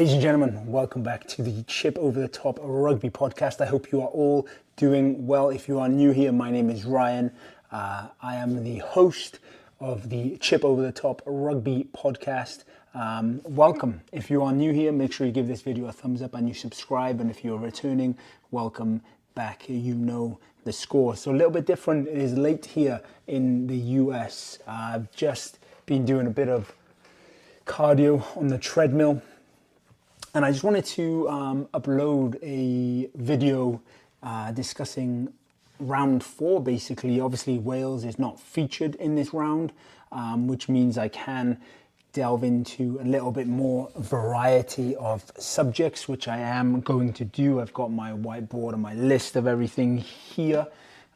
Ladies and gentlemen, welcome back to the Chip Over the Top Rugby podcast. I hope you are all doing well. If you are new here, my name is Ryan. I am the host of the Chip Over the Top Rugby podcast. Welcome. If you are new here, make sure you give this video a thumbs up and you subscribe. And if you're returning, welcome back. You know the score. So a little bit different. It is late here in the US. I've just been doing a bit of cardio on the treadmill. And I just wanted to upload a video discussing round 4, basically. Obviously, Wales is not featured in this round, which means I can delve into a little bit more variety of subjects, which I am going to do. I've got my whiteboard and my list of everything here.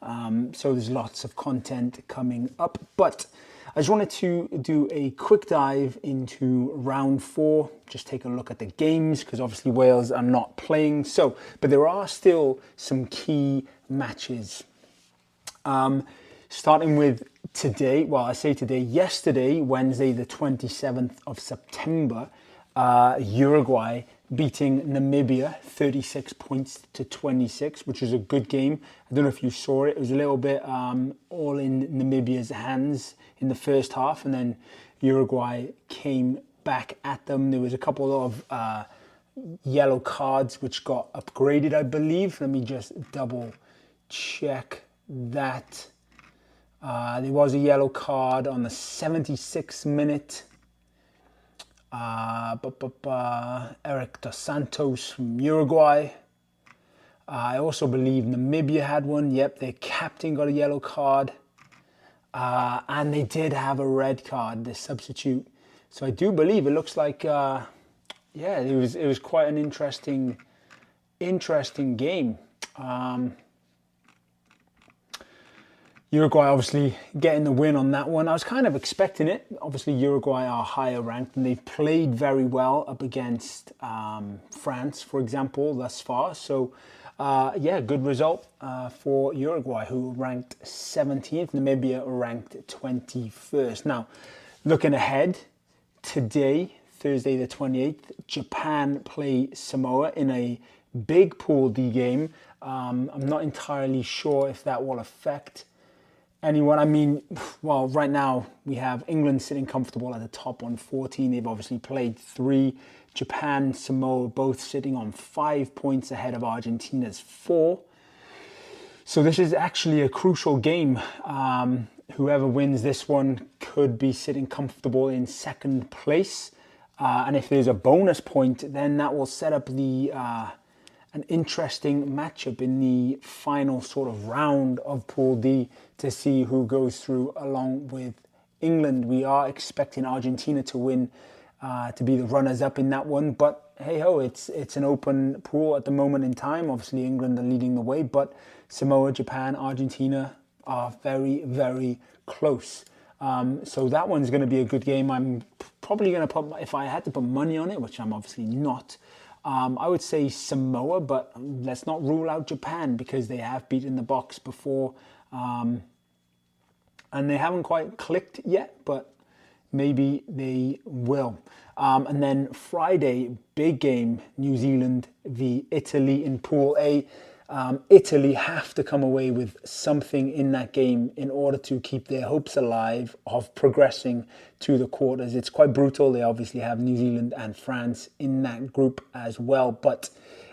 So there's lots of content coming up. But I just wanted to do a quick dive into round 4, just take a look at the games, because obviously Wales are not playing. But there are still some key matches. Starting with today, well, I say today, yesterday, Wednesday, the 27th of September, Uruguay beating Namibia 36 points to 26, which was a good game. I don't know if you saw it. It was a little bit all in Namibia's hands in the first half, and then Uruguay came back at them. There was a couple of yellow cards which got upgraded, I believe. Let me just double check that. There was a yellow card on the 76th minute. Eric Dos Santos from Uruguay. I also believe Namibia had one. Yep, their captain got a yellow card. And they did have a red card, the substitute. So I do believe it looks like, it was quite an interesting game. Uruguay obviously getting the win on that one. I was kind of expecting it. Obviously, Uruguay are higher ranked and they've played very well up against France, for example, thus far. So, good result for Uruguay, who ranked 17th. Namibia ranked 21st. Now, looking ahead, today, Thursday the 28th, Japan play Samoa in a big Pool D game. I'm not entirely sure if that will affect anyone. I mean, well, right now we have England sitting comfortable at the top on 14. They've obviously played 3. Japan, Samoa both sitting on 5 points ahead of Argentina's 4. So this is actually a crucial game. Whoever wins this one could be sitting comfortable in second place. And if there's a bonus point, then that will set up an interesting matchup in the final sort of round of Pool D to see who goes through along with England. We are expecting Argentina to win, to be the runners-up in that one. But hey-ho, it's an open pool at the moment in time. Obviously, England are leading the way, but Samoa, Japan, Argentina are very, very close. So that one's going to be a good game. I'm probably going to put, if I had to put money on it, which I'm obviously not, I would say Samoa, but let's not rule out Japan because they have beaten the Box before. And they haven't quite clicked yet, but maybe they will. And then Friday, big game, New Zealand v Italy in Pool A. Italy have to come away with something in that game in order to keep their hopes alive of progressing to the quarters. It's quite brutal. They obviously have New Zealand and France in that group as well, but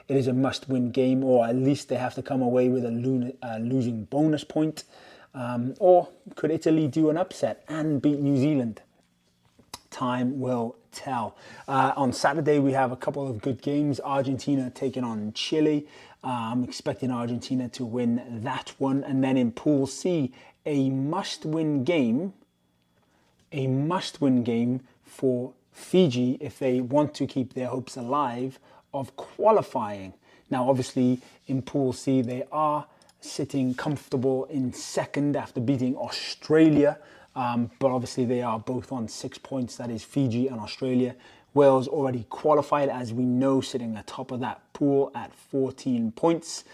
it is a must-win game, or at least they have to come away with a losing bonus point. Or could Italy do an upset and beat New Zealand? Time will tell. On Saturday, we have a couple of good games. Argentina taking on Chile. I'm expecting Argentina to win that one. And then in Pool C, a must-win game for Fiji if they want to keep their hopes alive of qualifying. Now, obviously, in Pool C, they are sitting comfortable in second after beating Australia. But obviously, they are both on 6 points. That is Fiji and Australia. Wales already qualified, as we know, sitting atop of that pool at 14 points.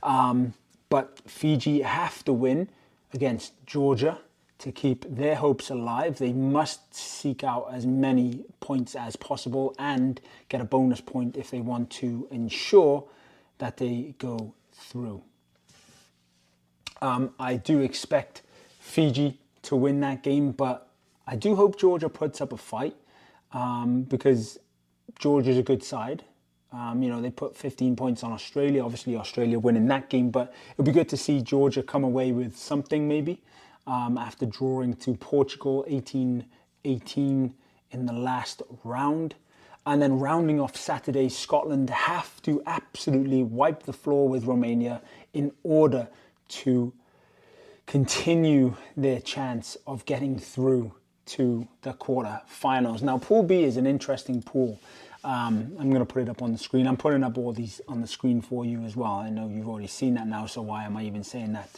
But Fiji have to win against Georgia to keep their hopes alive. They must seek out as many points as possible and get a bonus point if they want to ensure that they go through. I do expect Fiji to win that game, but I do hope Georgia puts up a fight because Georgia's a good side. They put 15 points on Australia. Obviously, Australia winning that game, but it would be good to see Georgia come away with something maybe after drawing to Portugal 18-18 in the last round. And then rounding off Saturday, Scotland have to absolutely wipe the floor with Romania in order to continue their chance of getting through to the quarter-finals. Now, Pool B is an interesting pool. I'm going to put it up on the screen. I'm putting up all these on the screen for you as well. I know you've already seen that now, so why am I even saying that?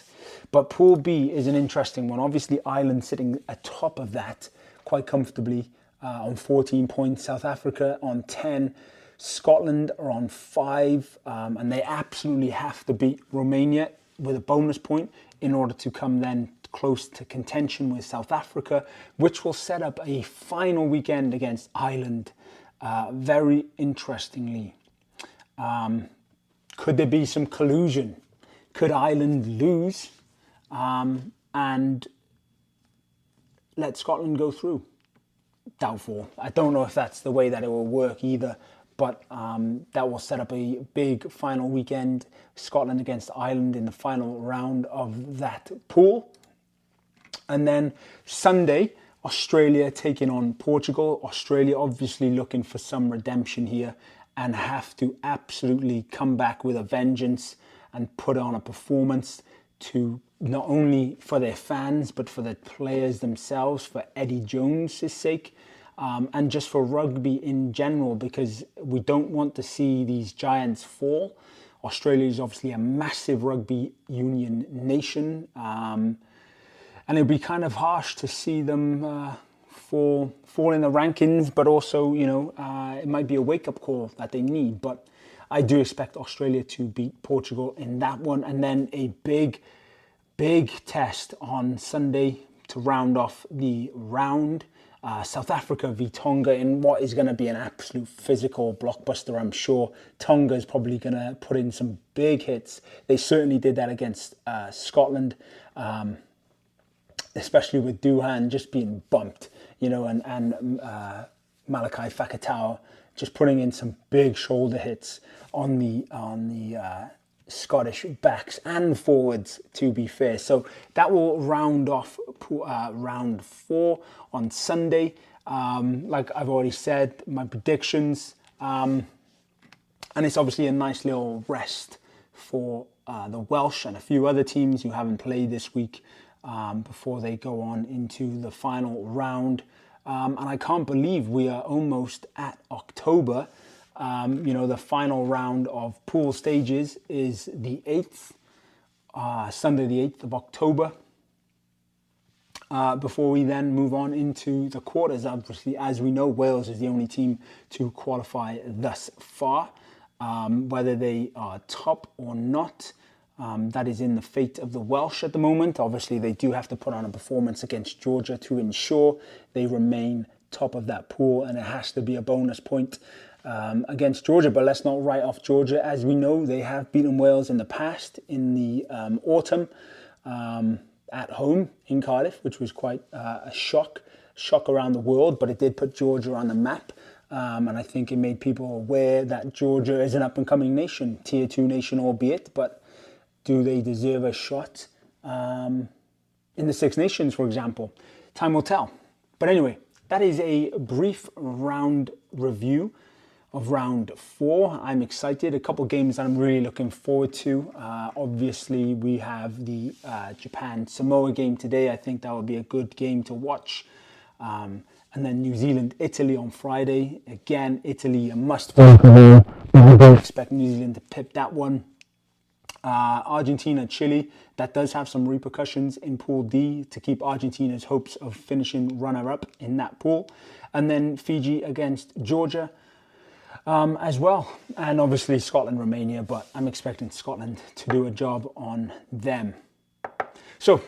But Pool B is an interesting one. Obviously, Ireland sitting atop of that quite comfortably on 14 points. South Africa on 10. Scotland are on 5. And they absolutely have to beat Romania with a bonus point in order to come then close to contention with South Africa, which will set up a final weekend against Ireland. Very interestingly, could there be some collusion? Could Ireland lose and let Scotland go through? Doubtful. I don't know if that's the way that it will work either, but that will set up a big final weekend, Scotland against Ireland in the final round of that pool. And then Sunday, Australia taking on Portugal. Australia obviously looking for some redemption here and have to absolutely come back with a vengeance and put on a performance to not only for their fans, but for the players themselves, for Eddie Jones' sake, and just for rugby in general, because we don't want to see these giants fall. Australia is obviously a massive rugby union nation, and it'd be kind of harsh to see them fall in the rankings, but also, it might be a wake-up call that they need. But I do expect Australia to beat Portugal in that one. And then a big test on Sunday to round off the round. South Africa v Tonga in what is going to be an absolute physical blockbuster, I'm sure. Tonga is probably going to put in some big hits. They certainly did that against Scotland. Especially with Duhan just being bumped, and Malachi Fakatau just putting in some big shoulder hits on the Scottish backs and forwards, to be fair. So that will round off round 4 on Sunday. Like I've already said, my predictions, and it's obviously a nice little rest for the Welsh and a few other teams who haven't played this week. Before they go on into the final round. And I can't believe we are almost at October. The final round of pool stages is the 8th, Sunday the 8th of October. Before we then move on into the quarters, obviously, as we know, Wales is the only team to qualify thus far. Whether they are top or not, that is in the fate of the Welsh at the moment. Obviously, they do have to put on a performance against Georgia to ensure they remain top of that pool, and it has to be a bonus point against Georgia. But let's not write off Georgia. As we know, they have beaten Wales in the past in the autumn at home in Cardiff, which was quite a shock around the world, but it did put Georgia on the map. And I think it made people aware that Georgia is an up-and-coming nation, Tier 2 nation albeit, but do they deserve a shot in the Six Nations, for example? Time will tell. But anyway, that is a brief round review of round 4. I'm excited. A couple of games that I'm really looking forward to. Obviously, we have the Japan-Samoa game today. I think that would be a good game to watch. And then New Zealand-Italy on Friday. Again, Italy a must-win. I expect New Zealand to pip that one. Argentina-Chile, that does have some repercussions in Pool D to keep Argentina's hopes of finishing runner-up in that pool. And then Fiji against Georgia as well. And obviously Scotland-Romania, but I'm expecting Scotland to do a job on them. So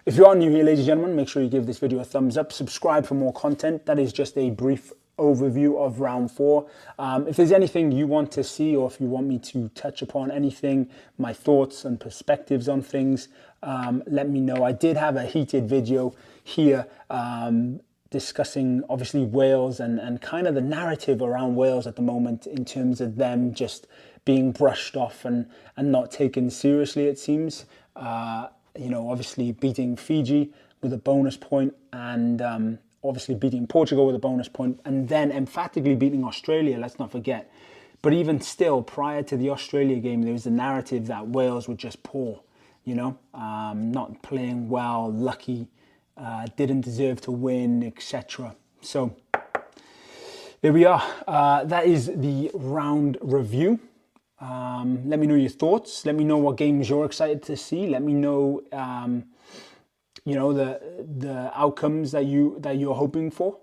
If you are new here, ladies and gentlemen, make sure you give this video a thumbs up. Subscribe for more content. That is just a brief overview of round 4. If there's anything you want to see, or if you want me to touch upon anything, my thoughts and perspectives on things, let me know. I did have a heated video here discussing obviously Wales and kind of the narrative around Wales at the moment in terms of them just being brushed off and not taken seriously, it seems. You know, obviously beating Fiji with a bonus point, and obviously beating Portugal with a bonus point, and then emphatically beating Australia, let's not forget. But even still, prior to the Australia game, there was a narrative that Wales were just poor, you know, not playing well, lucky, didn't deserve to win, etc. So there we are. That is the round review. Let me know your thoughts. Let me know what games you're excited to see. Let me know, you know, the outcomes that you're hoping for,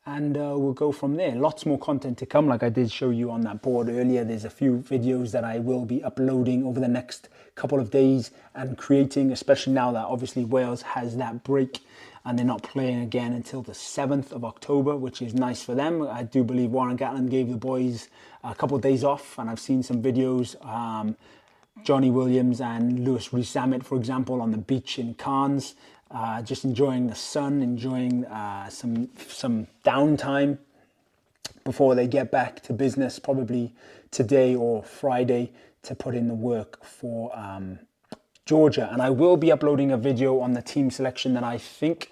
and we'll go from there. Lots more content to come, like I did show you on that board earlier. There's a few videos that I will be uploading over the next couple of days and creating, especially now that obviously Wales has that break and they're not playing again until the 7th of October, which is nice for them. I do believe Warren Gatland gave the boys a couple of days off, and I've seen some videos, Johnny Williams and Lewis Rees-Zammit, for example, on the beach in Cairns, just enjoying the sun, enjoying some downtime before they get back to business, probably today or Friday, to put in the work for Georgia. And I will be uploading a video on the team selection that I think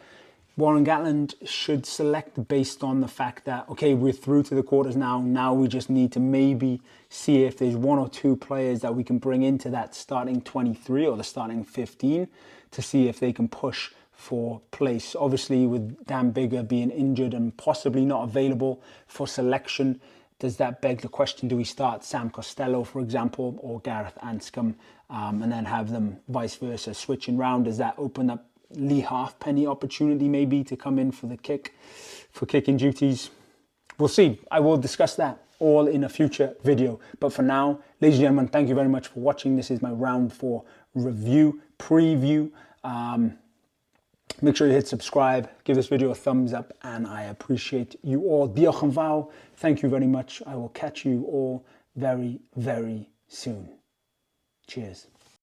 Warren Gatland should select, based on the fact that, okay, we're through to the quarters now we just need to maybe see if there's 1 or 2 players that we can bring into that starting 23 or the starting 15 to see if they can push for place. Obviously, with Dan Biggar being injured and possibly not available for selection, does that beg the question, do we start Sam Costello, for example, or Gareth Anscombe, and then have them vice versa switching round? Does that open up Lee Halfpenny opportunity maybe to come in for kicking duties? We'll see. I will discuss that all in a future video. But for now, ladies and gentlemen, thank you very much for watching. This is my round 4 review, preview. Make sure you hit subscribe, give this video a thumbs up, and I appreciate you all. Diolch Yn Fawr. Thank you very much. I will catch you all very, very soon. Cheers.